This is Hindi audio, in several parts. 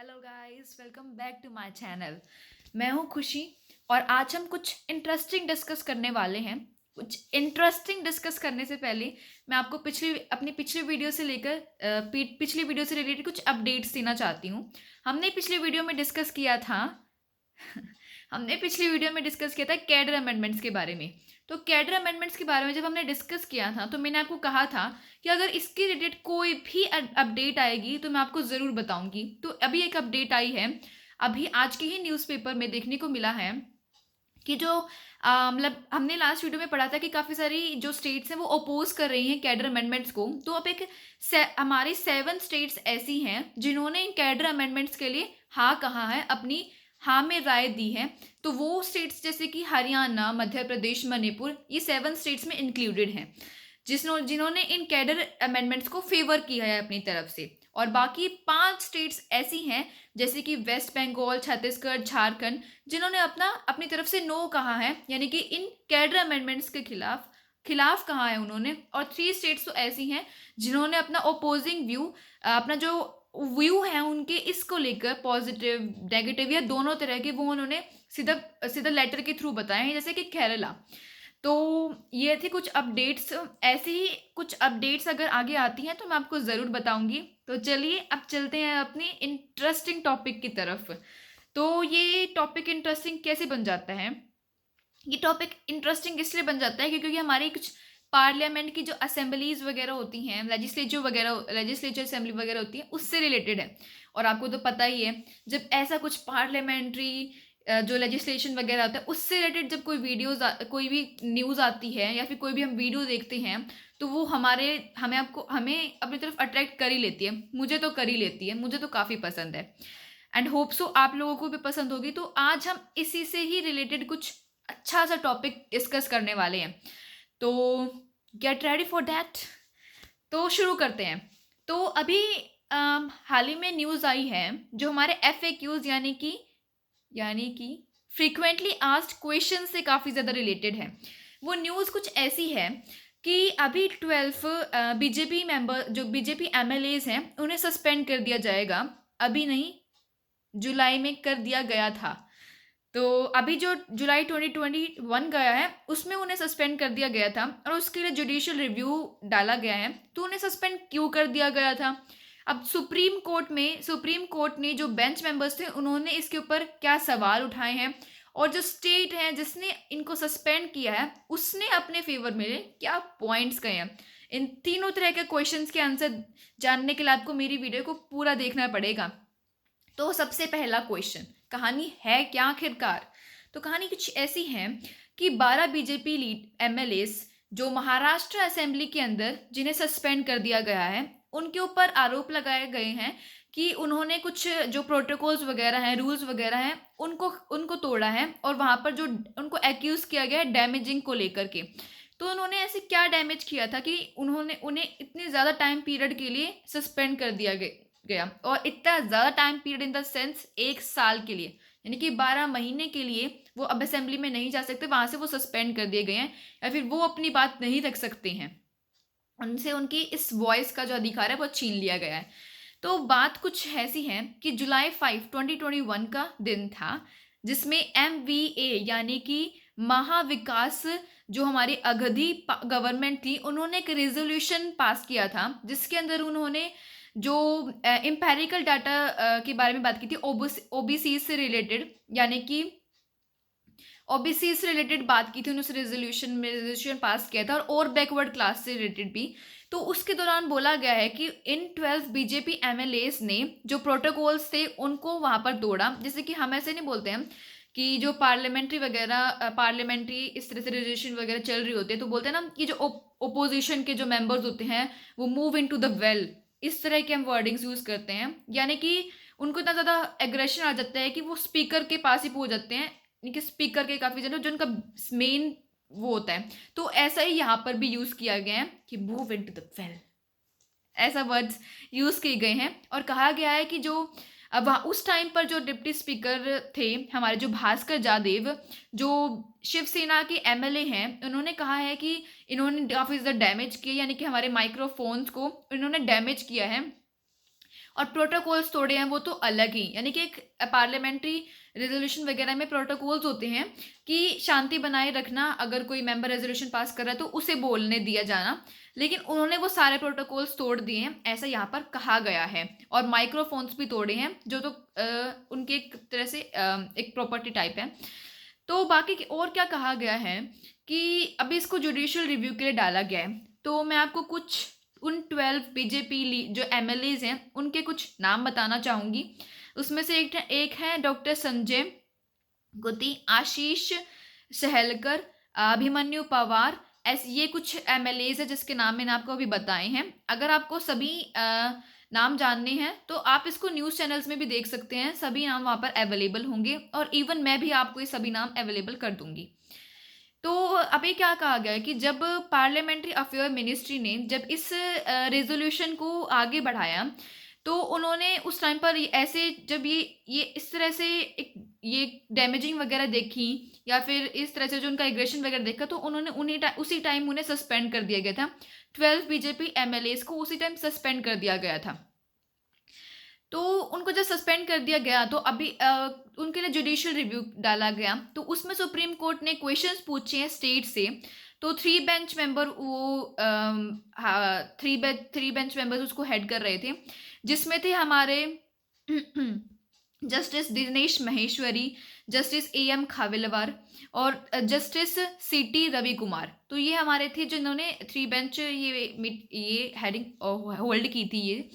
Hello guys, welcome back to my channel. मैं हूं खुशी और आज हम कुछ इंटरेस्टिंग डिस्कस करने वाले हैं। कुछ इंटरेस्टिंग डिस्कस करने से पहले मैं आपको अपनी पिछली वीडियो से लेकर पिछली वीडियो से रिलेटेड कुछ अपडेट्स देना चाहती हूं। हमने पिछली वीडियो में डिस्कस किया था हमने पिछली वीडियो में डिस्कस किया था कैडर अमेंडमेंट्स के बारे में। तो कैडर अमेंडमेंट्स के बारे में जब हमने डिस्कस किया था तो मैंने आपको कहा था कि अगर इसके रिलेटेड कोई भी अपडेट आएगी तो मैं आपको ज़रूर बताऊंगी। तो अभी एक अपडेट आई है, अभी आज के ही न्यूज़पेपर में देखने को मिला है कि जो मतलब हमने लास्ट वीडियो में पढ़ा था कि काफ़ी सारी जो स्टेट्स हैं वो अपोज कर रही हैं कैडर अमेंडमेंट्स को। तो अब हमारी 7 स्टेट्स ऐसी हैं जिन्होंने इन कैडर अमेंडमेंट्स के लिए हाँ कहा है, अपनी हाँ में राय दी है। तो वो स्टेट्स जैसे कि हरियाणा, मध्य प्रदेश, मणिपुर, ये 7 स्टेट्स में इंक्लूडेड हैं जिन्होंने इन कैडर अमेंडमेंट्स को फेवर किया है अपनी तरफ से। और बाकी 5 स्टेट्स ऐसी हैं जैसे कि वेस्ट बंगाल, छत्तीसगढ़, झारखंड, जिन्होंने अपनी तरफ से नो कहा है, यानी कि इन कैडर अमेंडमेंट्स के खिलाफ कहा है उन्होंने। और 3 स्टेट्स तो ऐसी हैं जिन्होंने अपना ओपोजिंग व्यू, अपना जो व्यू है उनके इसको लेकर, पॉजिटिव नेगेटिव या दोनों तरह के, वो उन्होंने सीधा सीधा लेटर के थ्रू बताए हैं, जैसे कि केरला। तो ये थी कुछ अपडेट्स। ऐसी ही कुछ अपडेट्स अगर आगे आती हैं तो मैं आपको ज़रूर बताऊंगी। तो चलिए अब चलते हैं अपनी इंटरेस्टिंग टॉपिक की तरफ। तो ये टॉपिक इंटरेस्टिंग कैसे बन जाता है? ये टॉपिक इंटरेस्टिंग इसलिए बन जाता है क्योंकि हमारी कुछ पार्लियामेंट की जो असेंबलीज वगैरह होती हैं, लेजिस्लेचर असेंबली वगैरह होती है, उससे रिलेटेड है। और आपको तो पता ही है, जब ऐसा कुछ पार्लियामेंट्री जो लेजिस्लेशन वगैरह होता है उससे रिलेटेड जब कोई भी न्यूज़ आती है या फिर कोई भी हम वीडियो देखते हैं तो वो हमें अपनी तरफ अट्रैक्ट कर ही लेती है। मुझे तो कर ही लेती है, मुझे तो काफ़ी पसंद है एंड होप सो आप लोगों को भी पसंद होगी। तो आज हम इसी से ही रिलेटेड कुछ अच्छा सा टॉपिक डिस्कस करने वाले हैं। तो गेट रेडी फॉर दैट। तो शुरू करते हैं। तो अभी हाल ही में न्यूज़ आई है जो हमारे FAQs यानी कि फ्रीक्वेंटली आस्क्ड क्वेश्चन से काफ़ी ज़्यादा रिलेटेड है। वो न्यूज़ कुछ ऐसी है कि अभी 12 बीजेपी MLAs हैं उन्हें सस्पेंड कर दिया जाएगा। अभी नहीं, जुलाई में कर दिया गया था। तो अभी जो जुलाई 2021 गया है उसमें उन्हें सस्पेंड कर दिया गया था और उसके लिए जुडिशियल रिव्यू डाला गया है। तो उन्हें सस्पेंड क्यों कर दिया गया था? अब सुप्रीम कोर्ट ने जो बेंच मेंबर्स थे उन्होंने इसके ऊपर क्या सवाल उठाए हैं, और जो स्टेट है जिसने इनको सस्पेंड किया है उसने अपने फेवर में क्या पॉइंट्स कहे हैं। इन तीनों तरह के क्वेश्चंस के आंसर जानने के लिए आपको मेरी वीडियो को पूरा देखना पड़ेगा। तो सबसे पहला क्वेश्चन, कहानी है क्या आखिरकार? तो कहानी कुछ ऐसी है कि 12 बीजेपी लीड MLAs जो महाराष्ट्र असेंबली के अंदर जिन्हें सस्पेंड कर दिया गया है, उनके ऊपर आरोप लगाए गए हैं कि उन्होंने कुछ जो प्रोटोकॉल्स वगैरह हैं, रूल्स वगैरह हैं, उनको तोड़ा है और वहाँ पर जो उनको एक्यूज किया गया है डैमेजिंग को लेकर के। तो उन्होंने ऐसे क्या डैमेज किया था कि उन्हें इतने ज़्यादा टाइम पीरियड के लिए सस्पेंड कर दिया गया, और इतना ज़्यादा time period in the sense 1 साल के लिए, यानी कि 12 महीने के लिए वो अब असेंबली में नहीं जा सकते, वहाँ से वो सस्पेंड कर दिए गए हैं या फिर वो अपनी बात नहीं रख सकते हैं, उनसे उनकी इस वॉइस का जो अधिकार है वो छीन लिया गया है। तो बात कुछ ऐसी है कि जुलाई 5, 2021 का दिन था जिसमें MVA यानी कि महाविकास, जो हमारी अगधी गवर्नमेंट थी, उन्होंने एक रेजोल्यूशन पास किया था जिसके अंदर उन्होंने जो एम्पेरिकल डाटा के बारे में बात की थी, OBC से रिलेटेड, यानी कि OBC से रिलेटेड बात की थी उन्होंने, रेजोल्यूशन पास किया था और बैकवर्ड क्लास से रिलेटेड भी। तो उसके दौरान बोला गया है कि इन 12 बीजेपी MLAs ने जो प्रोटोकॉल्स थे उनको वहाँ पर तोड़ा। जैसे कि हम ऐसे नहीं बोलते हैं कि जो पार्लियामेंट्री इस तरह से रेजोल्यूशन वगैरह चल रही होती है तो बोलते हैं ना कि जो ओपोजिशन के जो मेंबर्स होते हैं वो move into the well, इस तरह के हम वर्डिंग्स यूज़ करते हैं, यानी कि उनको इतना ज़्यादा एग्रेशन आ जाता है कि वो स्पीकर के पास ही पहुँच जाते हैं, कि स्पीकर के काफ़ी ज़्यादा जो उनका मेन वो होता है। तो ऐसा ही यहाँ पर भी यूज़ किया गया है कि मूव इनटू द वेल, ऐसा वर्ड्स यूज़ किए गए हैं। और कहा गया है कि जो अब उस टाइम पर जो डिप्टी स्पीकर थे हमारे, जो भास्कर जादेव, जो शिवसेना के MLA हैं, उन्होंने कहा है कि इन्होंने काफ़ी ज़्यादा डैमेज किया, यानी कि हमारे माइक्रोफोन्स को इन्होंने डैमेज किया है और प्रोटोकॉल्स तोड़े हैं वो तो अलग ही। यानी कि एक पार्लियामेंट्री रेजोल्यूशन वगैरह में प्रोटोकॉल्स होते हैं कि शांति बनाए रखना, अगर कोई मेंबर रेजोल्यूशन पास कर रहा है तो उसे बोलने दिया जाना, लेकिन उन्होंने वो सारे प्रोटोकॉल्स तोड़ दिए हैं, ऐसा यहाँ पर कहा गया है। और माइक्रोफोन्स भी तोड़े हैं, जो तो उनके एक तरह से एक प्रॉपर्टी टाइप है। तो बाकी और क्या कहा गया है कि अभी इसको जुडिशियल रिव्यू के लिए डाला गया है। तो मैं आपको कुछ उन 12 बीजेपी जो एमएलएज हैं उनके कुछ नाम बताना चाहूँगी। उसमें से एक है डॉक्टर संजय गुत्ती, आशीष सहलकर, अभिमन्यु पवार, ये कुछ एमएलएज है जिसके नाम मैंने आपको अभी बताए हैं। अगर आपको सभी नाम जानने हैं तो आप इसको न्यूज़ चैनल्स में भी देख सकते हैं, सभी नाम वहाँ पर अवेलेबल होंगे, और इवन मैं भी आपको ये सभी नाम अवेलेबल कर दूंगी। तो अभी क्या कहा गया है कि जब पार्लियामेंट्री अफेयर मिनिस्ट्री ने जब इस रेजोल्यूशन को आगे बढ़ाया, तो उन्होंने उस टाइम पर ऐसे जब ये इस तरह से एक ये डैमेजिंग वगैरह देखी, या फिर इस तरह से जो उनका एग्रेशन वगैरह देखा, तो उन्होंने उसी टाइम उन्हें सस्पेंड कर दिया गया था। 12 बीजेपी एमएलएज को उसी टाइम सस्पेंड कर दिया गया था। तो उनको जब सस्पेंड कर दिया गया तो अभी उनके लिए जुडिशियल रिव्यू डाला गया। तो उसमें सुप्रीम कोर्ट ने क्वेश्चंस पूछे हैं स्टेट से। तो 3 बेंच मेंबर वो 3 बेंच मेंबर्स उसको हेड कर रहे थे, जिसमें थे हमारे justice Dinesh Maheshwari, justice A M खाविलवार और जस्टिस सीटी रवि कुमार। तो ये हमारे थे जिन्होंने 3 बेंच ये हेडिंग होल्ड की थी ये।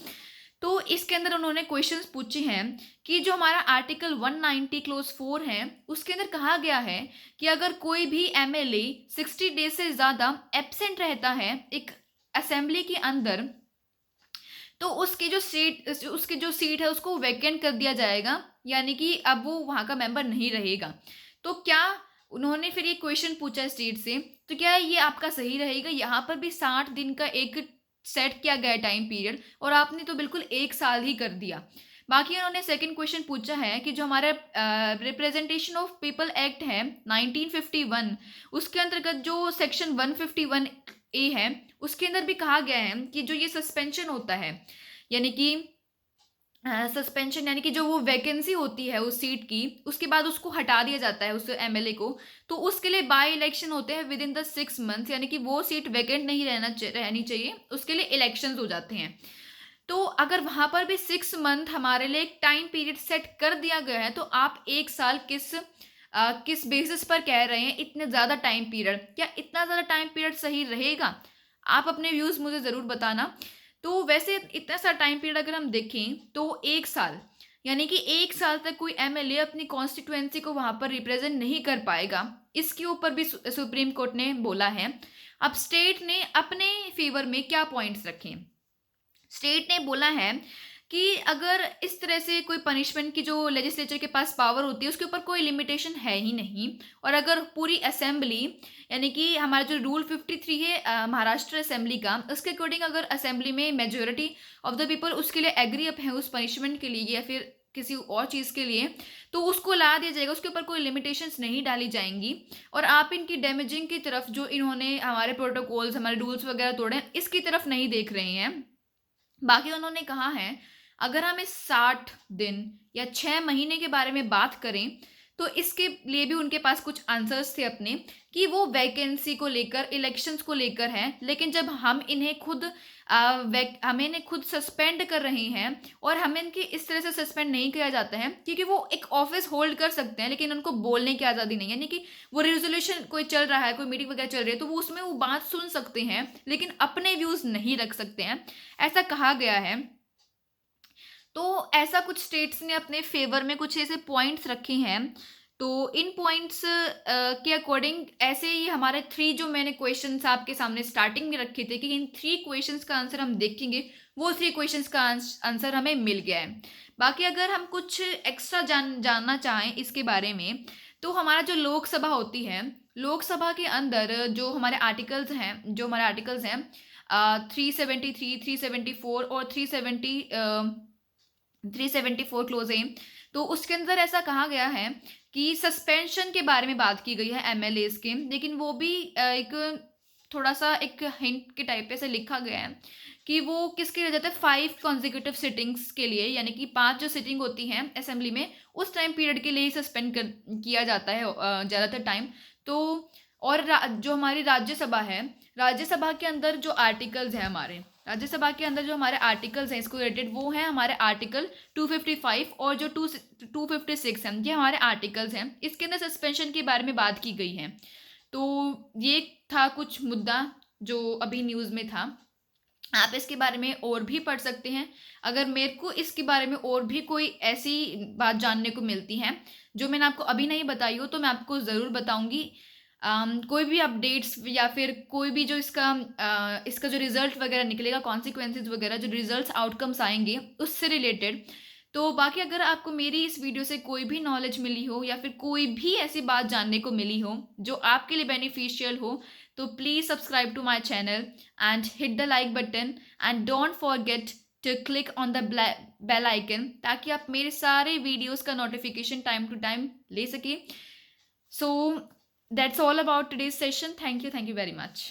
तो इसके अंदर उन्होंने क्वेश्चंस पूछे हैं कि जो हमारा आर्टिकल 190 क्लोज 4 है उसके अंदर कहा गया है कि अगर कोई भी एमएलए 60 डेज से ज़्यादा एब्सेंट रहता है एक असेंबली के अंदर, तो उसकी जो सीट है उसको वैकेंट कर दिया जाएगा, यानी कि अब वो वहाँ का मेंबर नहीं रहेगा। तो क्या उन्होंने फिर ये क्वेश्चन पूछा स्टेट से, तो क्या ये आपका सही रहेगा? यहाँ पर भी 60 दिन का एक सेट किया गया टाइम पीरियड, और आपने तो बिल्कुल 1 साल ही कर दिया। बाकी उन्होंने सेकंड क्वेश्चन पूछा है कि जो हमारा रिप्रेजेंटेशन ऑफ पीपल एक्ट है 1951, उसके अंतर्गत जो सेक्शन 151 ए है उसके अंदर भी कहा गया है कि जो ये सस्पेंशन होता है, यानी कि सस्पेंशन यानी कि जो वो वैकेंसी होती है उस सीट की, उसके बाद उसको हटा दिया जाता है उस एमएलए को, तो उसके लिए बाय इलेक्शन होते हैं विद इन द 6 मंथ्स, यानी कि वो सीट वैकेंट नहीं रहनी चाहिए, उसके लिए इलेक्शंस हो जाते हैं। तो अगर वहां पर भी 6 मंथ हमारे लिए एक टाइम पीरियड सेट कर दिया गया है, तो आप 1 साल किस बेसिस पर कह रहे हैं इतने ज़्यादा टाइम पीरियड? क्या इतना ज़्यादा टाइम पीरियड सही रहेगा? आप अपने व्यूज़ मुझे ज़रूर बताना। तो वैसे इतना सा टाइम पीरियड अगर हम देखें तो 1 साल, यानी कि 1 साल तक कोई एमएलए अपनी कॉन्स्टिट्यूएंसी को वहाँ पर रिप्रेजेंट नहीं कर पाएगा। इसके ऊपर भी सुप्रीम कोर्ट ने बोला है। अब स्टेट ने अपने फेवर में क्या पॉइंट्स रखे? स्टेट ने बोला है कि अगर इस तरह से कोई पनिशमेंट की जो लेजिस्लेचर के पास पावर होती है उसके ऊपर कोई लिमिटेशन है ही नहीं, और अगर पूरी असेंबली यानी कि हमारा जो रूल 53 है महाराष्ट्र असेंबली का, उसके अकॉर्डिंग अगर असेंबली में मेजोरिटी ऑफ द पीपल उसके लिए एग्री अप है उस पनिशमेंट के लिए या फिर किसी और चीज़ के लिए, तो उसको ला दिया जाएगा, उसके ऊपर कोई लिमिटेशंस नहीं डाली जाएंगी। और आप इनकी डैमेजिंग की तरफ, जो इन्होंने हमारे प्रोटोकॉल्स हमारे रूल्स वगैरह तोड़े, इसकी तरफ नहीं देख रहे हैं। बाकी उन्होंने कहा है अगर हम इस 60 दिन या 6 महीने के बारे में बात करें तो इसके लिए भी उनके पास कुछ आंसर्स थे अपने, कि वो वैकेंसी को लेकर इलेक्शंस को लेकर है, लेकिन जब हम इन्हें हमें इन्हें खुद सस्पेंड कर रहे हैं, और हमें इनकी इस तरह से सस्पेंड नहीं किया जाता है क्योंकि वो एक ऑफिस होल्ड कर सकते हैं लेकिन उनको बोलने की आज़ादी नहीं, यानी कि वो रेजोल्यूशन कोई चल रहा है, कोई मीटिंग वगैरह चल रही है, तो वो उसमें वो बात सुन सकते हैं लेकिन अपने व्यूज़ नहीं रख सकते हैं, ऐसा कहा गया है। तो ऐसा कुछ स्टेट्स ने अपने फेवर में कुछ ऐसे पॉइंट्स रखे हैं। तो इन पॉइंट्स के अकॉर्डिंग ऐसे ही हमारे 3 जो मैंने क्वेश्चंस आपके सामने स्टार्टिंग में रखे थे कि इन 3 क्वेश्चंस का आंसर हम देखेंगे, वो 3 क्वेश्चंस का आंसर हमें मिल गया है। बाकी अगर हम कुछ एक्स्ट्रा जानना चाहें इसके बारे में, तो हमारा जो लोकसभा होती है, लोकसभा के अंदर जो हमारे आर्टिकल्स हैं 373, 374 और 374 क्लोज है। तो उसके अंदर ऐसा कहा गया है कि सस्पेंशन के बारे में बात की गई है एमएलएज के, लेकिन वो भी एक थोड़ा सा एक हिंट के टाइप पे से लिखा गया है कि वो किसके लिए जाता है 5 कॉन्जिक्यूटिव सिटिंग्स के लिए, यानी कि 5 जो सिटिंग होती हैं असेंबली में उस टाइम पीरियड के लिए ही सस्पेंड किया जाता है ज़्यादातर टाइम। तो और जो हमारी राज्यसभा है, राज्यसभा के अंदर जो आर्टिकल्स हैं हमारे, राज्यसभा के अंदर जो हमारे आर्टिकल्स हैं इसको रिलेटेड, वो हैं हमारे आर्टिकल 255 और जो 256 हैं, ये हमारे आर्टिकल्स हैं। इसके अंदर सस्पेंशन के बारे में बात की गई है। तो ये था कुछ मुद्दा जो अभी न्यूज़ में था। आप इसके बारे में और भी पढ़ सकते हैं। अगर मेरे को इसके बारे में और भी कोई ऐसी बात जानने को मिलती है जो मैंने आपको अभी नहीं बताई हो, तो मैं आपको ज़रूर बताऊंगी। कोई भी अपडेट्स या फिर कोई भी जो इसका जो रिजल्ट वगैरह निकलेगा, कॉन्सिक्वेंसेज वगैरह, जो रिजल्ट्स आउटकम्स आएंगे उससे रिलेटेड। तो बाकी अगर आपको मेरी इस वीडियो से कोई भी नॉलेज मिली हो या फिर कोई भी ऐसी बात जानने को मिली हो जो आपके लिए बेनिफिशियल हो, तो please subscribe to my channel and hit the like button and don't forget to click on the bell icon, ताकि आप मेरे सारे वीडियोस का नोटिफिकेशन टाइम टू टाइम ले सके। सो that's all about today's session. Thank you very much.